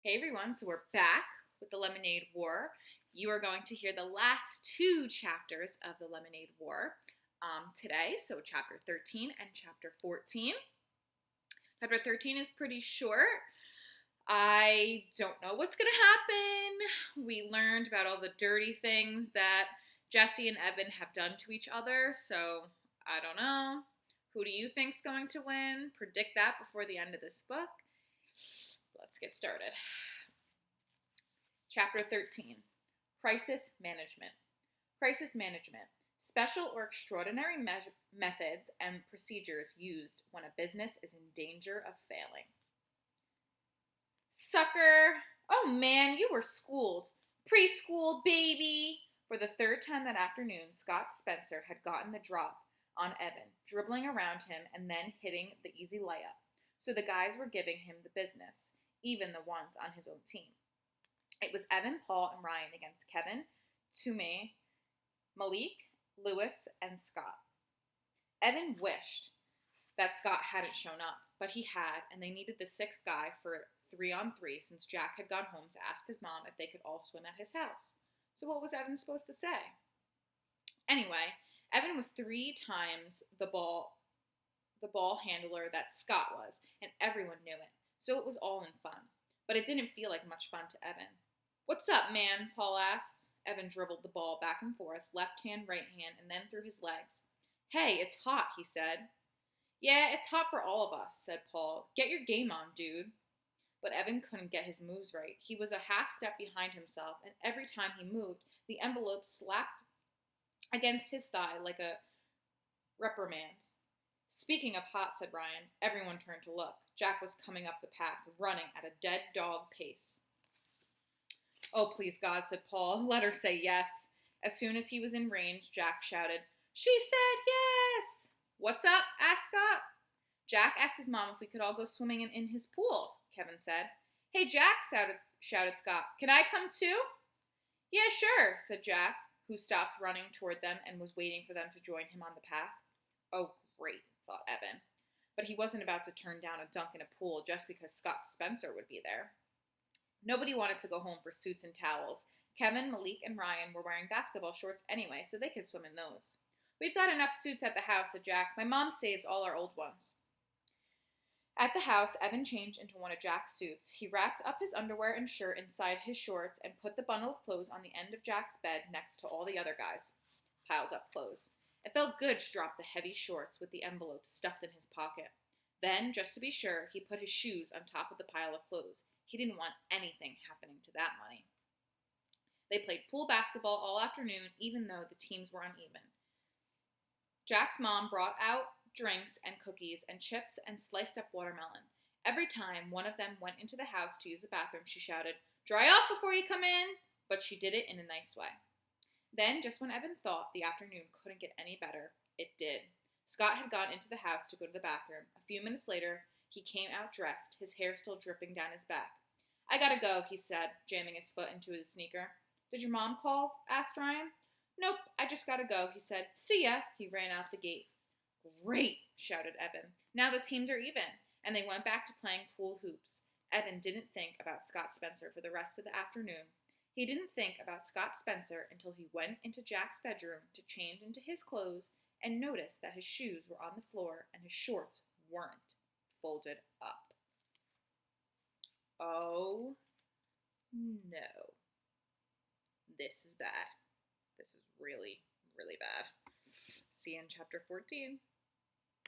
Hey everyone, so we're back with the Lemonade War. You are going to hear the last two chapters of the Lemonade War today, so chapter 13 and chapter 14. Chapter 13 is pretty short. I don't know what's going to happen. We learned about all the dirty things that Jesse and Evan have done to each other, so I don't know. Who do you think's going to win? Predict that before the end of this book. Let's get started. Chapter 13, Crisis Management. Crisis Management, special or extraordinary methods and procedures used when a business is in danger of failing. Sucker! Oh man, you were schooled. Preschool, baby! For the third time that afternoon, Scott Spencer had gotten the drop on Evan, dribbling around him and then hitting the easy layup. So the guys were giving him the business, even the ones on his own team. It was Evan, Paul, and Ryan against Kevin, Tume, Malik, Lewis, and Scott. Evan wished that Scott hadn't shown up, but he had, and they needed the sixth guy for 3-on-3 since Jack had gone home to ask his mom if they could all swim at his house. So what was Evan supposed to say? Anyway, Evan was 3 times the ball handler that Scott was, and everyone knew it, so it was all in fun. But it didn't feel like much fun to Evan. "What's up, man?" Paul asked. Evan dribbled the ball back and forth, left hand, right hand, and then through his legs. "Hey, it's hot," he said. "Yeah, it's hot for all of us," said Paul. "Get your game on, dude." But Evan couldn't get his moves right. He was a half step behind himself, and every time he moved, the envelope slapped against his thigh like a reprimand. "Speaking of hot," said Ryan. Everyone turned to look. Jack was coming up the path, running at a dead dog pace. "Oh, please, God," said Paul. "Let her say yes." As soon as he was in range, Jack shouted, "She said yes!" "What's up?" asked Scott. "Jack asked his mom if we could all go swimming in his pool," Kevin said. "Hey, Jack," shouted Scott. "Can I come too?" "Yeah, sure," said Jack, who stopped running toward them and was waiting for them to join him on the path. Oh, great, thought Evan. But he wasn't about to turn down a dunk in a pool just because Scott Spencer would be there. Nobody wanted to go home for suits and towels. Kevin, Malik, and Ryan were wearing basketball shorts anyway, so they could swim in those. "We've got enough suits at the house," said Jack. "My mom saves all our old ones." At the house, Evan changed into one of Jack's suits. He wrapped up his underwear and shirt inside his shorts and put the bundle of clothes on the end of Jack's bed next to all the other guys' piled up clothes. It felt good to drop the heavy shorts with the envelope stuffed in his pocket. Then, just to be sure, he put his shoes on top of the pile of clothes. He didn't want anything happening to that money. They played pool basketball all afternoon, even though the teams were uneven. Jack's mom brought out drinks and cookies and chips and sliced up watermelon. Every time one of them went into the house to use the bathroom, she shouted, "Dry off before you come in," but she did it in a nice way. Then, just when Evan thought the afternoon couldn't get any better, it did. Scott had gone into the house to go to the bathroom. A few minutes later, he came out dressed, his hair still dripping down his back. "I gotta go," he said, jamming his foot into his sneaker. "Did your mom call?" asked Ryan. "Nope, I just gotta go," he said. "See ya." He ran out the gate. "Great," shouted Evan. "Now the teams are even," and they went back to playing pool hoops. Evan didn't think about Scott Spencer for the rest of the afternoon. He didn't think about Scott Spencer until he went into Jack's bedroom to change into his clothes and noticed that his shoes were on the floor and his shorts weren't folded up. Oh no. This is bad. This is really, really bad. See you in chapter 14.